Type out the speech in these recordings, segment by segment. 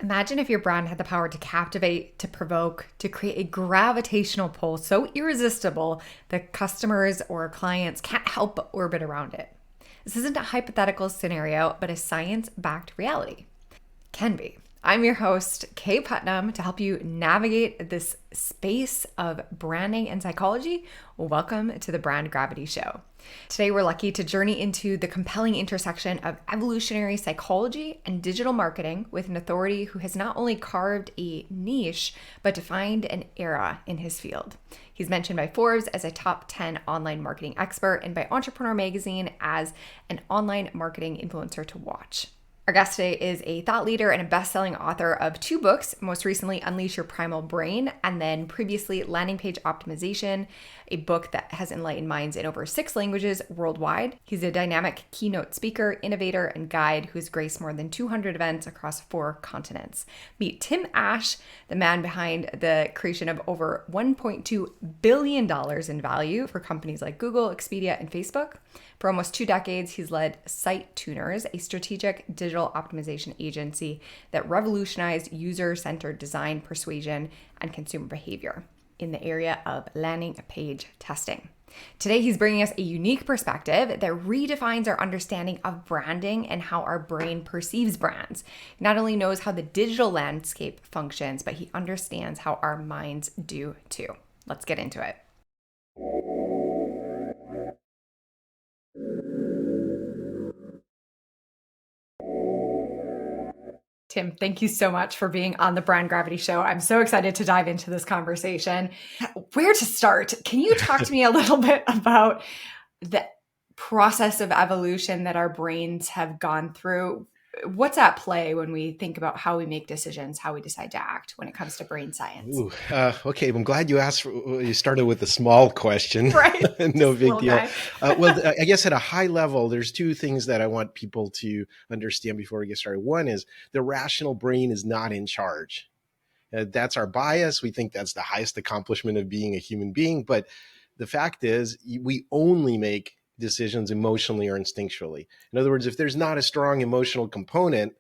Imagine if your brand had the power to captivate, to provoke, to create a gravitational pull so irresistible that customers or clients can't help but orbit around it. This isn't a hypothetical scenario, but a science-backed reality. Can be. I'm your host, Kaye Putnam, to help you navigate this space of branding and psychology. Welcome to the Brand Gravity Show. Today, we're lucky to journey into the compelling intersection of evolutionary psychology and digital marketing with an authority who has not only carved a niche, but defined an era in his field. He's mentioned by Forbes as a top 10 online marketing expert and by Entrepreneur Magazine as an online marketing influencer to watch. Our guest today is a thought leader and a best-selling author of 2 books, most recently Unleash Your Primal Brain, and then previously Landing Page Optimization, a book that has enlightened minds in over 6 languages worldwide. He's a dynamic keynote speaker, innovator, and guide who's graced more than 200 events across 4 continents. Meet Tim Ash, the man behind the creation of over $1.2 billion in value for companies like Google, Expedia, and Facebook. For almost 2 decades, he's led Site Tuners, a strategic digital optimization agency that revolutionized user-centered design, persuasion, and consumer behavior in the area of landing page testing. Today, he's bringing us a unique perspective that redefines our understanding of branding and how our brain perceives brands. He not only knows how the digital landscape functions, but he understands how our minds do too. Let's get into it. Tim, thank you so much for being on the Brand Gravity Show. I'm so excited to dive into this conversation. Where to start? Can you talk to me a little bit about the process of evolution that our brains have gone through? What's at play when we think about how we make decisions, how we decide to act when it comes to brain science? Okay, I'm glad you asked. You started with a small question. Right. No big deal. Well, I guess at a high level, there's 2 things that I want people to understand before we get started. One is the rational brain is not in charge. That's our bias. We think that's the highest accomplishment of being a human being. But the fact is, we only make decisions emotionally or instinctually. In other words, if there's not a strong emotional component,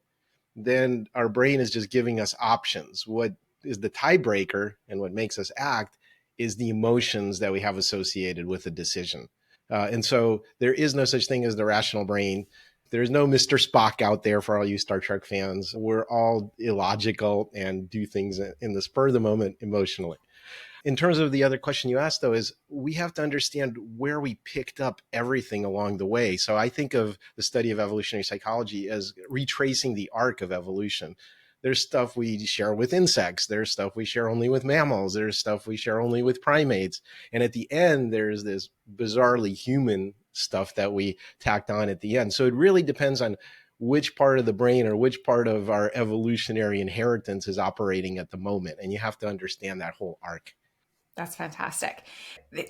then our brain is just giving us options. What is the tiebreaker and what makes us act is the emotions that we have associated with a decision. And so there is no such thing as the rational brain. There's no Mr. Spock out there for all you Star Trek fans. We're all illogical and do things in the spur of the moment emotionally. In terms of the other question you asked, though, is we have to understand where we picked up everything along the way. So I think of the study of evolutionary psychology as retracing the arc of evolution. There's stuff we share with insects. There's stuff we share only with mammals. There's stuff we share only with primates. And at the end, there's this bizarrely human stuff that we tacked on at the end. So it really depends on which part of the brain or which part of our evolutionary inheritance is operating at the moment. And you have to understand that whole arc. That's fantastic.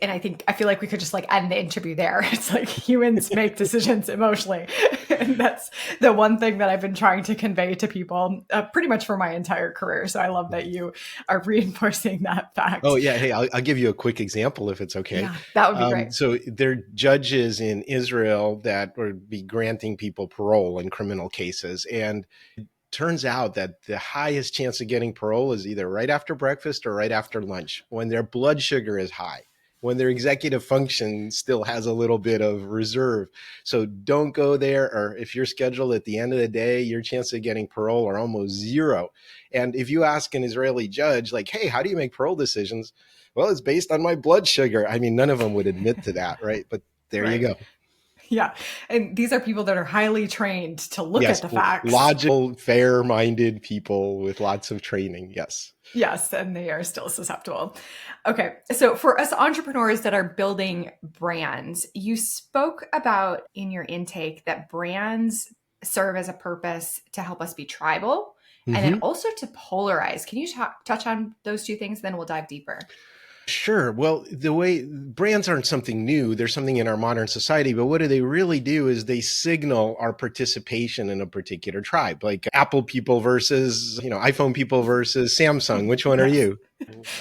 And I feel like we could just end the interview there. It's like humans make decisions emotionally. And that's the one thing that I've been trying to convey to people pretty much for my entire career. So I love that you are reinforcing that fact. Oh yeah. Hey, I'll give you a quick example if it's okay. Yeah, that would be great. So there are judges in Israel that would be granting people parole in criminal cases. And turns out that the highest chance of getting parole is either right after breakfast or right after lunch, when their blood sugar is high, when their executive function still has a little bit of reserve. So don't go there, or if you're scheduled at the end of the day, your chances of getting parole are almost 0. And if you ask an Israeli judge, like, hey, how do you make parole decisions? Well, it's based on my blood sugar. I mean, none of them would admit to that, right? But there you go. Yeah. And these are people that are highly trained to look at the facts. Logical, fair-minded people with lots of training. Yes. Yes. And they are still susceptible. Okay. So for us entrepreneurs that are building brands, you spoke about in your intake that brands serve as a purpose to help us be tribal and then also to polarize. Can you touch on those 2 things? Then we'll dive deeper. Sure. Well, the way brands aren't something new, they're something in our modern society, but what do they really do is they signal our participation in a particular tribe, like Apple people versus, iPhone people versus Samsung. Which one are you?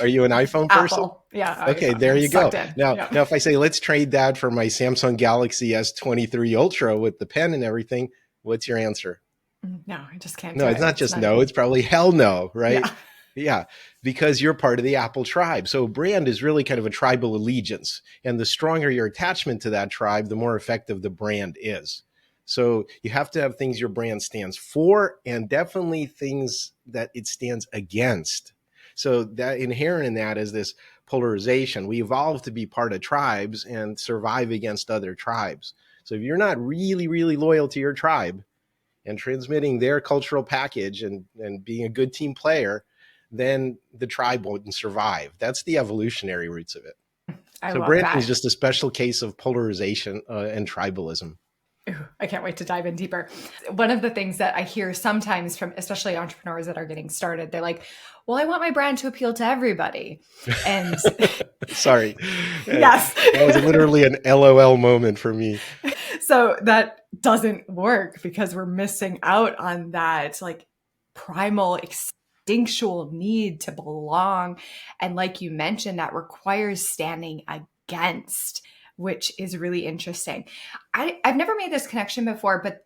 Are you an iPhone person? Apple. Yeah. Okay, there you go. Now, if I say, let's trade that for my Samsung Galaxy S23 Ultra with the pen and everything, what's your answer? No, I just can't No, do it's it. not It's just not no, even. it's probably hell no, right? Yeah. Yeah, because you're part of the Apple tribe. So brand is really kind of a tribal allegiance. And the stronger your attachment to that tribe, the more effective the brand is. So you have to have things your brand stands for and definitely things that it stands against. So that inherent in that is this polarization. We evolved to be part of tribes and survive against other tribes. So if you're not really, really loyal to your tribe, and transmitting their cultural package and being a good team player, then the tribe won't survive. That's the evolutionary roots of it. I So love branding is that. just a special case of polarization and tribalism. Ooh, I can't wait to dive in deeper. One of the things that I hear sometimes from especially entrepreneurs that are getting started, they're like, well, I want my brand to appeal to everybody. And Sorry, yes. that was literally an LOL moment for me. So that doesn't work because we're missing out on that like primal instinctual need to belong. And like you mentioned, that requires standing against, which is really interesting. I've never made this connection before, but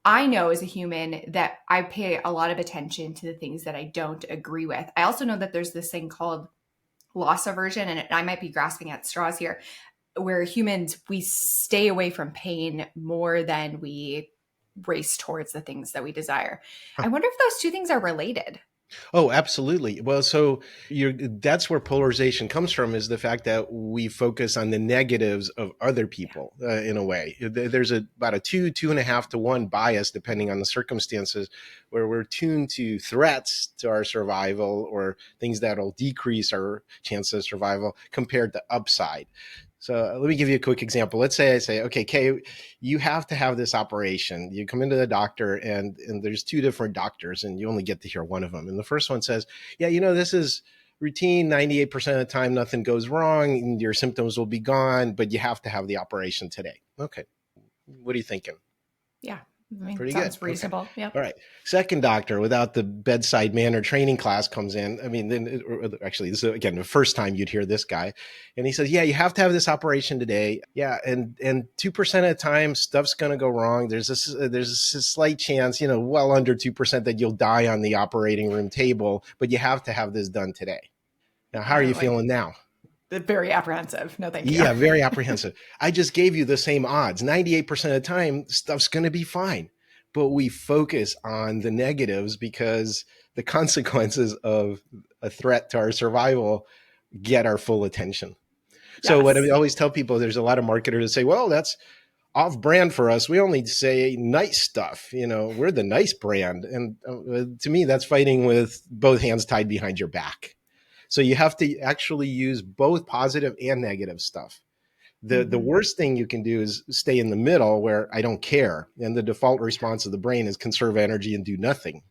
I know as a human that I pay a lot of attention to the things that I don't agree with. I also know that there's this thing called loss aversion, and I might be grasping at straws here, where humans, we stay away from pain more than we race towards the things that we desire. I wonder if those two things are related. Oh, absolutely. Well, so that's where polarization comes from, is the fact that we focus on the negatives of other Yeah. people in a way. There's about a 2.5 to 1 bias, depending on the circumstances, where we're tuned to threats to our survival or things that'll decrease our chances of survival compared to upside. So let me give you a quick example. Let's say I say, okay, Kay, you have to have this operation. You come into the doctor and there's two different doctors and you only get to hear one of them. And the first one says, yeah, this is routine. 98% of the time, nothing goes wrong and your symptoms will be gone, but you have to have the operation today. Okay. What are you thinking? Yeah. I mean, Pretty good. sounds Okay. reasonable. All Yep. right. Second doctor, without the bedside manner training class, comes in. I mean, then actually, this is again the first time you'd hear this guy, and he says, "Yeah, you have to have this operation today. Yeah, and 2% of the time, stuff's going to go wrong. There's a slight chance, well under 2% that you'll die on the operating room table, but you have to have this done today. Now, how are you Like, feeling now?" very apprehensive. No, thank you. Yeah, very apprehensive. I just gave you the same odds. 98% of the time, stuff's going to be fine. But we focus on the negatives because the consequences of a threat to our survival get our full attention. So, what I Yes. always tell people, there's a lot of marketers that say, well, that's off brand for us. We only say nice stuff. We're the nice brand. And to me, that's fighting with both hands tied behind your back. So you have to actually use both positive and negative stuff. The Mm-hmm. worst thing you can do is stay in the middle where I don't care. And the default response of the brain is conserve energy and do nothing.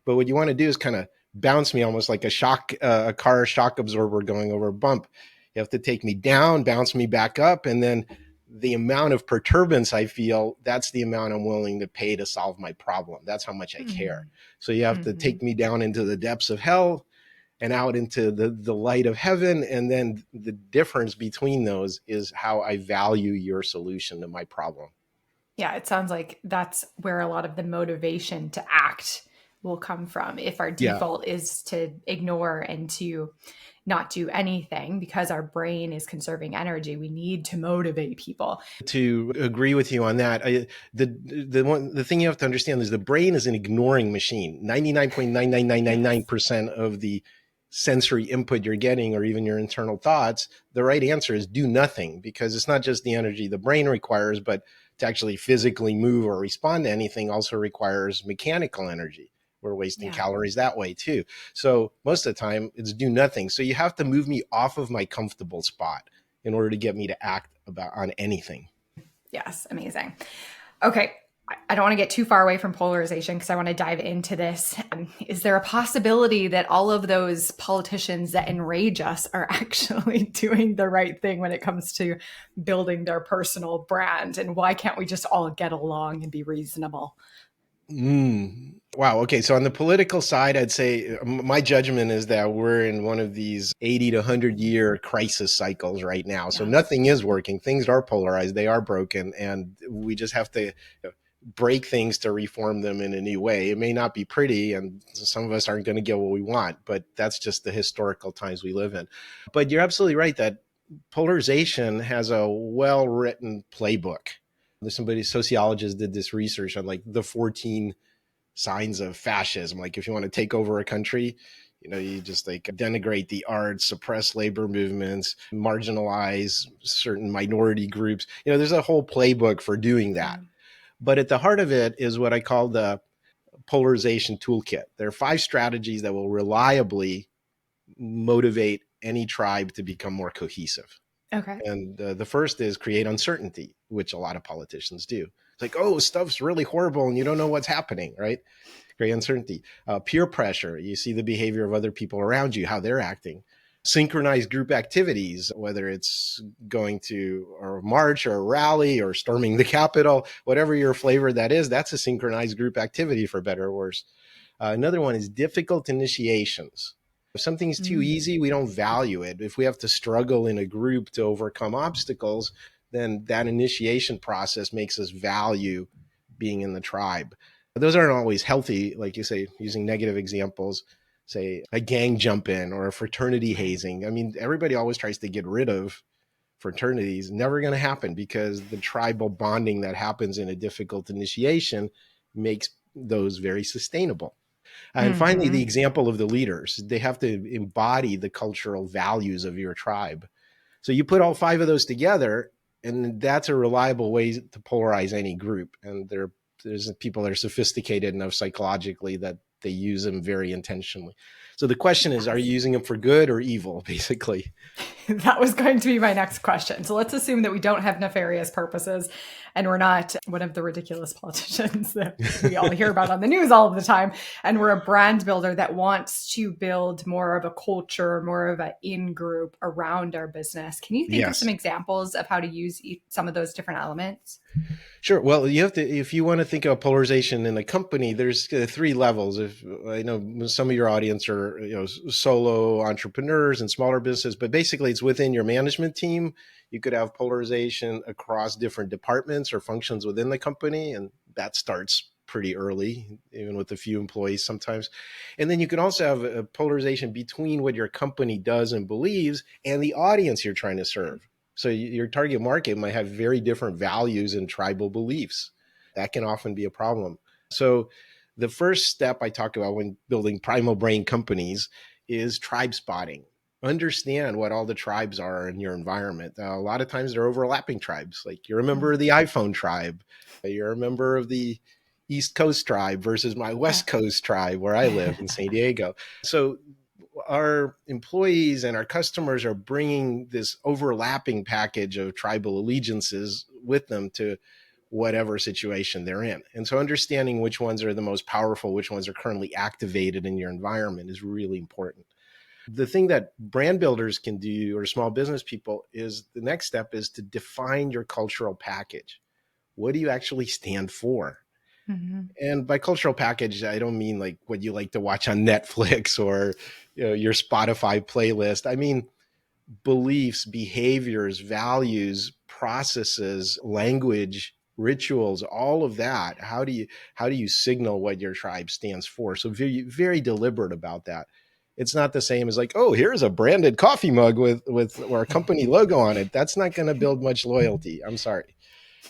But what you want to do is kind of bounce me almost like a car shock absorber going over a bump. You have to take me down, bounce me back up, and then the amount of perturbance I feel, that's the amount I'm willing to pay to solve my problem. That's how much I care. So you have to Mm-hmm. take me down into the depths of hell and out into the light of heaven. And then the difference between those is how I value your solution to my problem. Yeah, it sounds like that's where a lot of the motivation to act will come from. If our Yeah. default is to ignore and to not do anything because our brain is conserving energy, we need to motivate people. To agree with you on that, the thing you have to understand is the brain is an ignoring machine. Yes. 99.99999% of the sensory input you're getting, or even your internal thoughts, the right answer is do nothing, because it's not just the energy the brain requires, but to actually physically move or respond to anything also requires mechanical energy. We're wasting Yeah. calories that way too. So most of the time it's do nothing. So you have to move me off of my comfortable spot in order to get me to act about on anything. Yes. Amazing. Okay. I don't want to get too far away from polarization because I want to dive into this. Is there a possibility that all of those politicians that enrage us are actually doing the right thing when it comes to building their personal brand? And why can't we just all get along and be reasonable? Wow. Okay. So on the political side, I'd say my judgment is that we're in one of these 80 to 100-year crisis cycles right now. So Yeah. nothing is working. Things are polarized. They are broken. And we just have to break things to reform them in a new way. It may not be pretty, and some of us aren't going to get what we want, but that's just the historical times we live in. But you're absolutely right that polarization has a well-written playbook. There's somebody, sociologist, did this research on like the 14 signs of fascism. Like if you want to take over a country, you just like denigrate the arts, suppress labor movements, marginalize certain minority groups. There's a whole playbook for doing that. Yeah. But at the heart of it is what I call the polarization toolkit. There are 5 strategies that will reliably motivate any tribe to become more cohesive. Okay. And the first is create uncertainty, which a lot of politicians do. It's like, oh, stuff's really horrible and you don't know what's happening, right? Create uncertainty. Peer pressure. You see the behavior of other people around you, how they're acting. Synchronized group activities, whether it's going to a march or a rally or storming the Capitol, whatever your flavor that is, that's a synchronized group activity, for better or worse. Another one is difficult initiations. If something's too easy, we don't value it. If we have to struggle in a group to overcome obstacles, then that initiation process makes us value being in the tribe. Those aren't always healthy, like you say, using negative examples, say a gang jump in or a fraternity hazing. I mean, everybody always tries to get rid of fraternities. Never going to happen, because the tribal bonding that happens in a difficult initiation makes those very sustainable. And finally, the Mm-hmm. example of the leaders. They have to embody the cultural values of your tribe. So you put all 5 of those together, and that's a reliable way to polarize any group. And there's people that are sophisticated enough psychologically that they use them very intentionally. So the question is, are Yes. you using them for good or evil, basically? That was going to be my next question. So let's assume that we don't have nefarious purposes and we're not one of the ridiculous politicians that we all hear about on the news all of the time. And we're a brand builder that wants to build more of a culture, more of an in group around our business. Can you think of some Yes. examples of how to use some of those different elements? Sure. Well, you have to, if you want to think of polarization in a company, there's 3 levels. If I know some of your audience are, solo entrepreneurs and smaller businesses, but basically it's within your management team. You could have polarization across different departments or functions within the company, and that starts pretty early, even with a few employees sometimes. And then you can also have a polarization between what your company does and believes and the audience you're trying to serve. So your target market might have very different values and tribal beliefs. That can often be a problem. So the first step I talk about when building primal brain companies is tribe spotting. Understand what all the tribes are in your environment. A lot of times they're overlapping tribes. Like you're a member of the iPhone tribe, you're a member of the East Coast tribe versus my Yeah. West Coast tribe where I live in San Diego. So our employees and our customers are bringing this overlapping package of tribal allegiances with them to whatever situation they're in. And so understanding which ones are the most powerful, which ones are currently activated in your environment is really important. The thing that brand builders can do, or small business people, is the next step is to define your cultural package. What do you actually stand for? Mm-hmm. And by cultural package, I don't mean like what you like to watch on Netflix or your Spotify playlist. I mean beliefs, behaviors, values, processes, language, rituals, all of that. How do you signal what your tribe stands for? So very, very deliberate about that. It's not the same as like, oh, here's a branded coffee mug with our company logo on it. That's not going to build much loyalty. I'm sorry.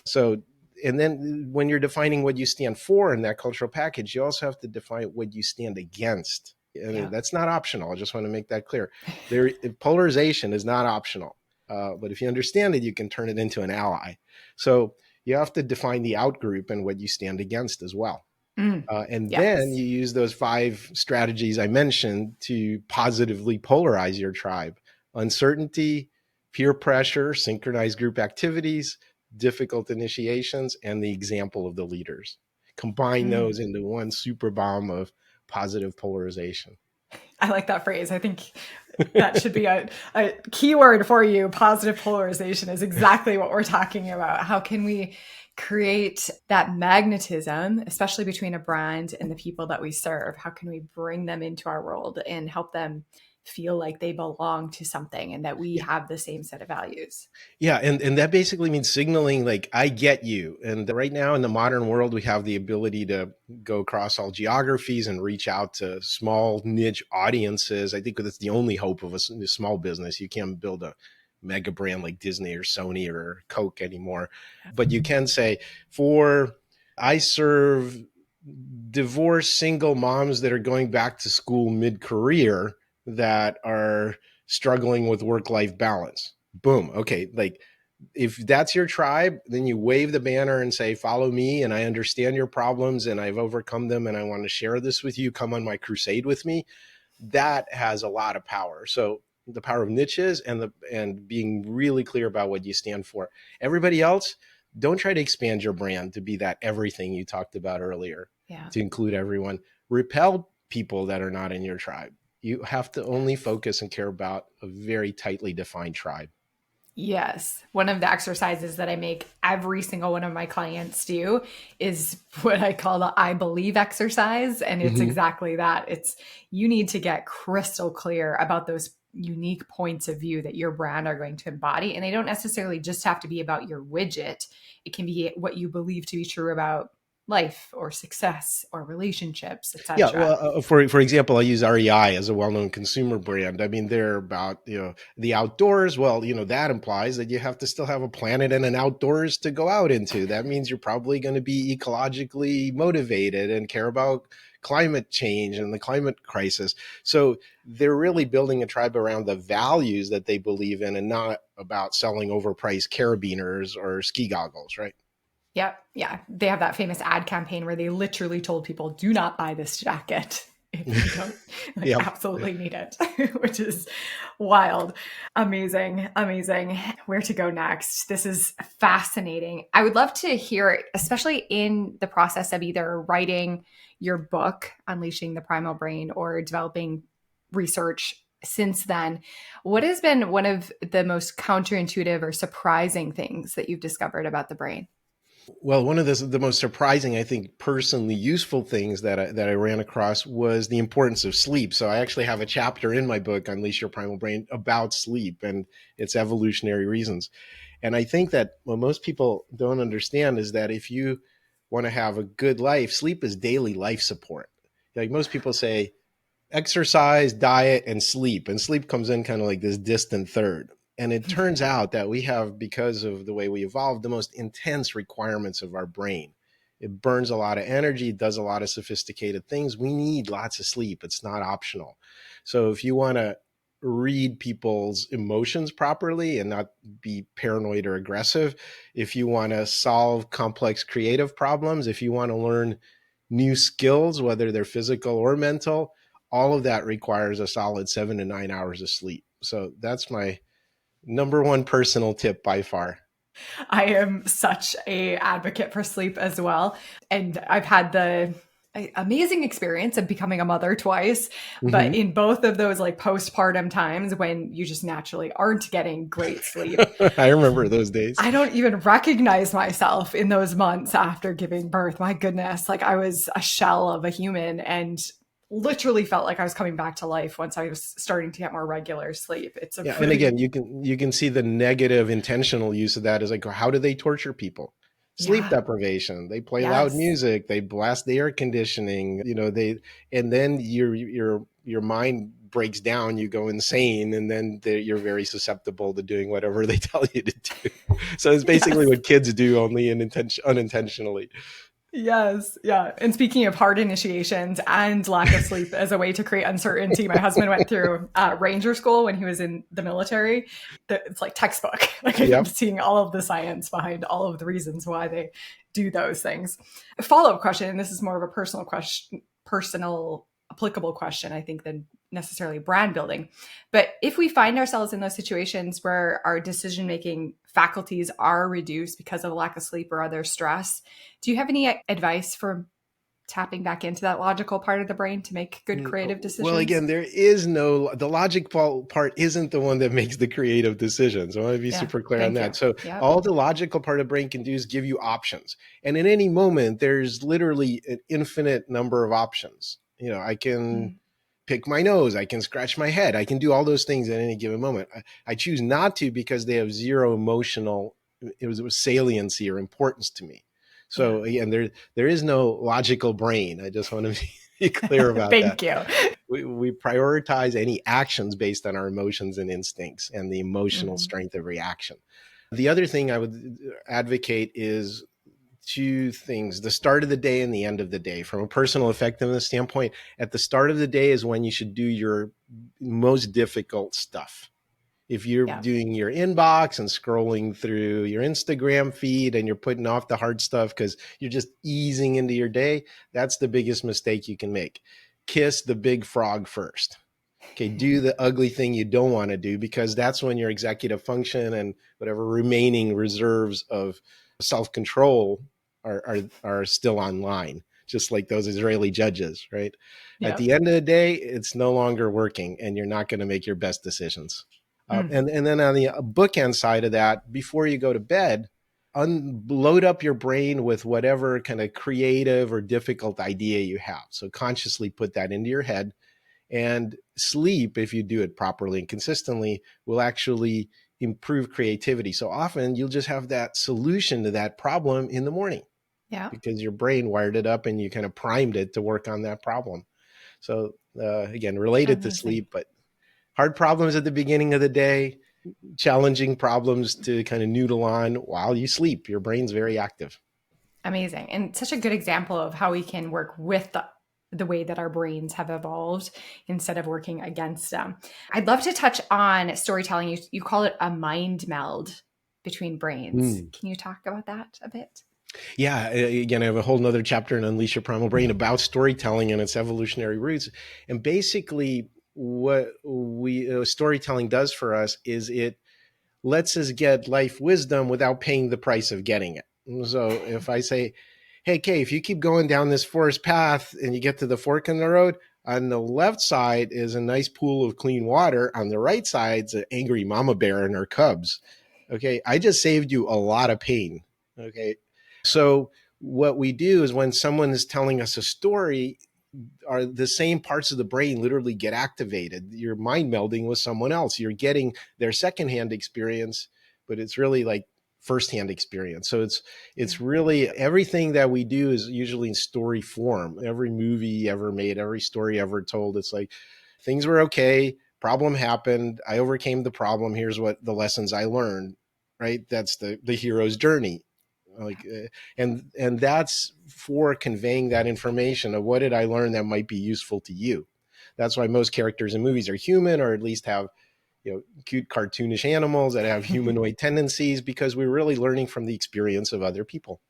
So, and then when you're defining what you stand for in that cultural package, you also have to define what you stand against. And Yeah. that's not optional. I just want to make that clear. Polarization is not optional. But if you understand it, you can turn it into an ally. So you have to define the out group and what you stand against as well. Mm. And then Yes. you use those 5 strategies I mentioned to positively polarize your tribe: uncertainty, peer pressure, synchronized group activities, difficult initiations, and the example of the leaders. Combine Mm. those into one super bomb of positive polarization. I like that phrase. I think that should be a keyword for you. Positive polarization is exactly what we're talking about. How can we create that magnetism, especially between a brand and the people that we serve? How can we bring them into our world and help them feel like they belong to something and that we have the same set of values. Yeah, and that basically means signaling like I get you. And right now in the modern world, we have the ability to go across all geographies and reach out to small niche audiences. I think that's the only hope of a small business. You can't build a mega brand like Disney or Sony or Coke anymore, but you can say for I serve divorced single moms that are going back to school mid-career that are struggling with work-life balance. Boom. Okay. Like if that's your tribe, then you wave the banner and say, follow me. And I understand your problems and I've overcome them. And I want to share this with you. Come on my crusade with me. That has a lot of power. So the power of niches and being really clear about what you stand for. Everybody else, don't try to expand your brand to be that everything you talked about earlier, Yeah. to include everyone. Repel people that are not in your tribe. You have to only focus and care about a very tightly defined tribe. Yes. One of the exercises that I make every single one of my clients do is what I call the I believe exercise. And it's Mm-hmm. exactly that. It's you need to get crystal clear about those unique points of view that your brand are going to embody. And they don't necessarily just have to be about your widget, it can be what you believe to be true about life or success or relationships, Yeah, etc. well, for example, I use REI as a well-known consumer brand. I mean, they're about the outdoors. Well, that implies that you have to still have a planet and an outdoors to go out into. That means you're probably going to be ecologically motivated and care about climate change and the climate crisis. So they're really building a tribe around the values that they believe in, and not about selling overpriced carabiners or ski goggles, right? Yep. Yeah. They have that famous ad campaign where they literally told people, do not buy this jacket if you don't Yeah. absolutely need it, which is wild. Amazing. Amazing. Where to go next? This is fascinating. I would love to hear it, especially in the process of either writing your book, Unleashing the Primal Brain, or developing research since then. What has been one of the most counterintuitive or surprising things that you've discovered about the brain? Well, one of the most surprising, I think, personally useful things that I ran across was the importance of sleep. So I actually have a chapter in my book, Unleash Your Primal Brain, about sleep and its evolutionary reasons. And I think that what most people don't understand is that if you want to have a good life, sleep is daily life support. Like most people say, exercise, diet, and sleep. And sleep comes in kind of like this distant third. And it turns out that we have, because of the way we evolved, the most intense requirements of our brain. It burns a lot of energy, does a lot of sophisticated things. We need lots of sleep. It's not optional. So if you want to read people's emotions properly and not be paranoid or aggressive, if you want to solve complex creative problems, if you want to learn new skills, whether they're physical or mental, all of that requires a solid 7 to 9 hours of sleep. So that's my number one personal tip by far. I am such a advocate for sleep as well. And I've had the amazing experience of becoming a mother twice, but Mm-hmm. in both of those like postpartum times when you just naturally aren't getting great sleep, I remember those days. I don't even recognize myself in those months after giving birth. My goodness, like I was a shell of a human and literally felt like I was coming back to life once I was starting to get more regular sleep. It's a Yeah, and really, again, you can see the negative intentional use of that is like, how do they torture people? Sleep yeah, deprivation. They play loud yes. music. They blast the air conditioning. And then your mind breaks down. You go insane, and then you're very susceptible to doing whatever they tell you to do. So it's basically Yes. what kids do, only unintentionally. Yes. Yeah. And speaking of hard initiations and lack of sleep as a way to create uncertainty, my husband went through Ranger school when he was in the military. It's like textbook. Like I'm Yep. seeing all of the science behind all of the reasons why they do those things. A follow-up question, and this is more of a personal question, personal applicable question, I think, than necessarily brand building. But if we find ourselves in those situations where our decision making faculties are reduced because of a lack of sleep or other stress, do you have any advice for tapping back into that logical part of the brain to make good creative Well, decisions? again, the logic part isn't the one that makes the creative decisions. I want to be Yeah, super clear on thank that. you. So Yep. all the logical part of the brain can do is give you options. And in any moment, there's literally an infinite number of options. I can Mm. pick my nose, I can scratch my head, I can do all those things at any given moment. I choose not to because they have zero emotional, it was saliency or importance to me. Yeah. So again, there is no logical brain. I just want to be clear about that. Thank you. We prioritize any actions based on our emotions and instincts and the emotional Mhm. strength of reaction. The other thing I would advocate is two things: the start of the day and the end of the day. From a personal effectiveness standpoint, at the start of the day is when you should do your most difficult stuff. If you're Yeah. doing your inbox and scrolling through your Instagram feed and you're putting off the hard stuff because you're just easing into your day, that's the biggest mistake you can make. Kiss the big frog first. Okay, do the ugly thing you don't want to do, because that's when your executive function and whatever remaining reserves of self-control are still online, just like those Israeli judges, right? At Yep. the end of the day, it's no longer working and you're not going to make your best decisions. Mm. And then on the bookend side of that, before you go to bed, unload up your brain with whatever kind of creative or difficult idea you have. So consciously put that into your head. And sleep, if you do it properly and consistently, will actually improve creativity. So often you'll just have that solution to that problem in the morning Yeah. because your brain wired it up and you kind of primed it to work on that problem. So again, related to Amazing. sleep, but hard problems at the beginning of the day, challenging problems to kind of noodle on while you sleep. Your brain's very active. Amazing. And such a good example of how we can work with the way that our brains have evolved instead of working against them. I'd love to touch on storytelling. You call it a mind meld between brains. Mm. Can you talk about that a bit? Yeah, again, I have a whole nother chapter in Unleash Your Primal Brain about storytelling and its evolutionary roots. And basically, what we storytelling does for us is it lets us get life wisdom without paying the price of getting it. So if I say, hey, Kay, if you keep going down this forest path and you get to the fork in the road, on the left side is a nice pool of clean water. On the right side's an angry mama bear and her cubs. Okay, I just saved you a lot of pain. Okay, so what we do is when someone is telling us a story, are the same parts of the brain literally get activated. You're mind melding with someone else. You're getting their secondhand experience, but it's really like firsthand experience. So it's Yeah. really everything that we do is usually in story form. Every movie ever made, every story ever told, it's like things were okay, problem happened, I overcame the problem, here's what the lessons I learned, right? That's the hero's journey. Like and that's for conveying that information of what did I learn that might be useful to you. That's why most characters in movies are human, or at least have cute cartoonish animals that have humanoid tendencies, because we're really learning from the experience of other people.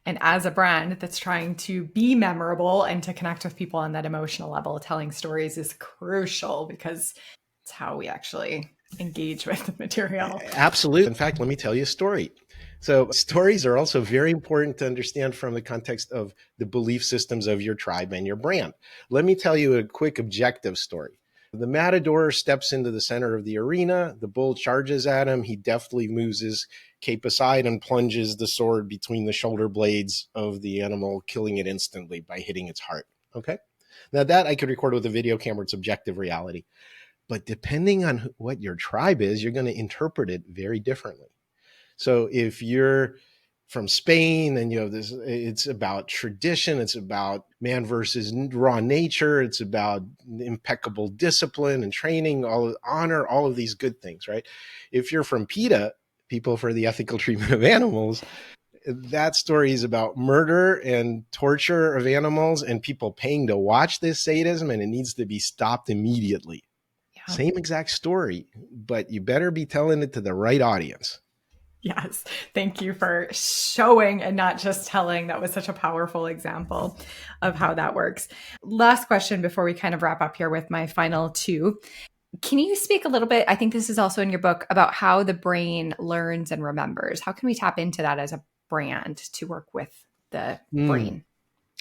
And as a brand that's trying to be memorable and to connect with people on that emotional level, telling stories is crucial because it's how we actually engage with the material. Absolutely. In fact, let me tell you a story. So, stories are also very important to understand from the context of the belief systems of your tribe and your brand. Let me tell you a quick objective story. The matador steps into the center of the arena. The bull charges at him. He deftly moves his cape aside and plunges the sword between the shoulder blades of the animal, killing it instantly by hitting its heart. Okay. Now, that I could record with a video camera. It's objective reality. But depending on what your tribe is, you're going to interpret it very differently. So if you're from Spain and you have this, it's about tradition, it's about man versus raw nature, it's about impeccable discipline and training, all of honor, all of these good things, right? If you're from PETA, people for the ethical treatment of animals, that story is about murder and torture of animals and people paying to watch this sadism, and it needs to be stopped immediately. Yeah. Same exact story, but you better be telling it to the right audience. Yes. Thank you for showing and not just telling. That was such a powerful example of how that works. Last question before we kind of wrap up here with my final two. Can you speak a little bit? I think this is also in your book about how the brain learns and remembers. How can we tap into that as a brand to work with the Mm. brain?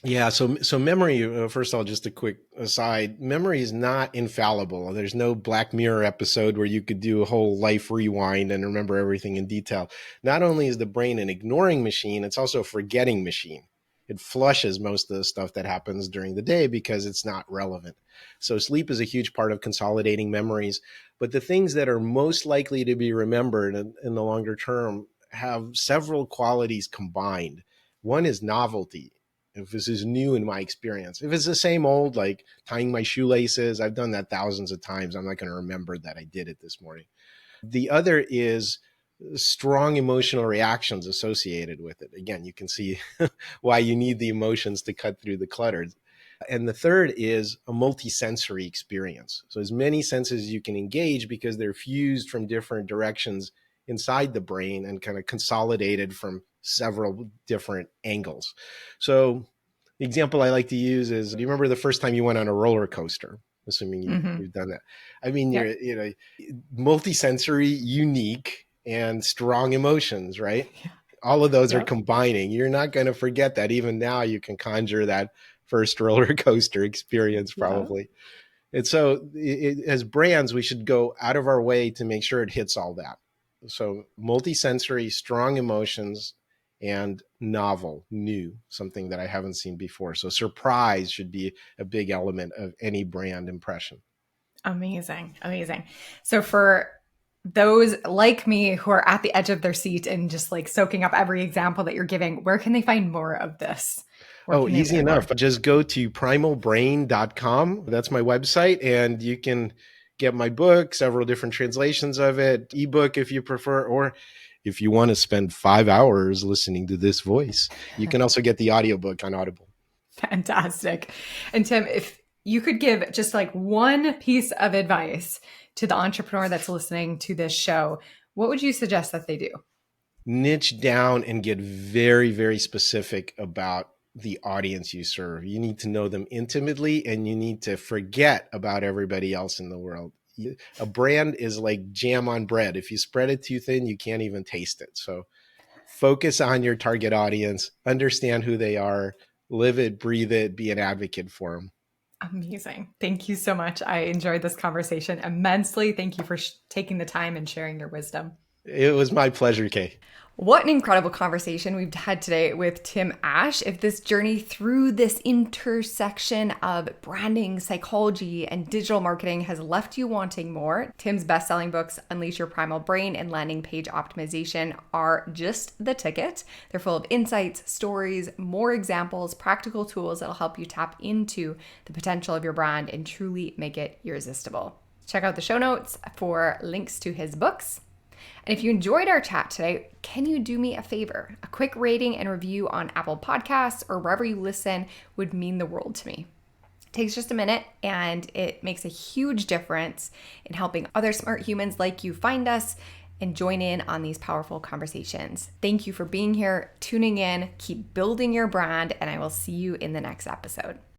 Yeah, so memory. First of all, just a quick aside: memory is not infallible. There's no Black Mirror episode where you could do a whole life rewind and remember everything in detail. Not only is the brain an ignoring machine, it's also a forgetting machine. It flushes most of the stuff that happens during the day because it's not relevant. So sleep is a huge part of consolidating memories. But the things that are most likely to be remembered in the longer term have several qualities combined. One is novelty. If this is new in my experience, if it's the same old, like tying my shoelaces, I've done that thousands of times. I'm not going to remember that I did it this morning. The other is strong emotional reactions associated with it. Again, you can see why you need the emotions to cut through the clutter. And the third is a multisensory experience. So as many senses you can engage because they're fused from different directions inside the brain and kind of consolidated from several different angles. So the example I like to use is, do you remember the first time you went on a roller coaster? Assuming Mm-hmm. you've done that. I mean, Yep. multisensory, unique, and strong emotions, right? All of those are Yep. combining. You're not going to forget that. Even now, you can conjure that first roller coaster experience Yep. probably. And so, as brands, we should go out of our way to make sure it hits all that. So, multisensory, strong emotions, and novel, new, something that I haven't seen before. So, surprise should be a big element of any brand impression. Amazing. Amazing. So for those like me who are at the edge of their seat and just like soaking up every example that you're giving, where can they find more of this? Where Oh, can they easy learn enough. more? Just go to primalbrain.com. That's my website. And you can get my book, several different translations of it, ebook if you prefer, or if you want to spend 5 hours listening to this voice, you can also get the audiobook on Audible. Fantastic. And Tim, if you could give just like one piece of advice to the entrepreneur that's listening to this show, what would you suggest that they do? Niche down and get very, very specific about the audience you serve. You need to know them intimately and you need to forget about everybody else in the world. A brand is like jam on bread. If you spread it too thin, you can't even taste it. So focus on your target audience, understand who they are, live it, breathe it, be an advocate for them. Amazing. Thank you so much. I enjoyed this conversation immensely. Thank you for taking the time and sharing your wisdom. It was my pleasure, Kaye. What an incredible conversation we've had today with Tim Ash. If this journey through this intersection of branding, psychology, and digital marketing has left you wanting more, Tim's best-selling books, Unleash Your Primal Brain and Landing Page Optimization, are just the ticket. They're full of insights, stories, more examples, practical tools that'll help you tap into the potential of your brand and truly make it irresistible. Check out the show notes for links to his books. And if you enjoyed our chat today, can you do me a favor? A quick rating and review on Apple Podcasts or wherever you listen would mean the world to me. It takes just a minute and it makes a huge difference in helping other smart humans like you find us and join in on these powerful conversations. Thank you for being here, tuning in, keep building your brand, and I will see you in the next episode.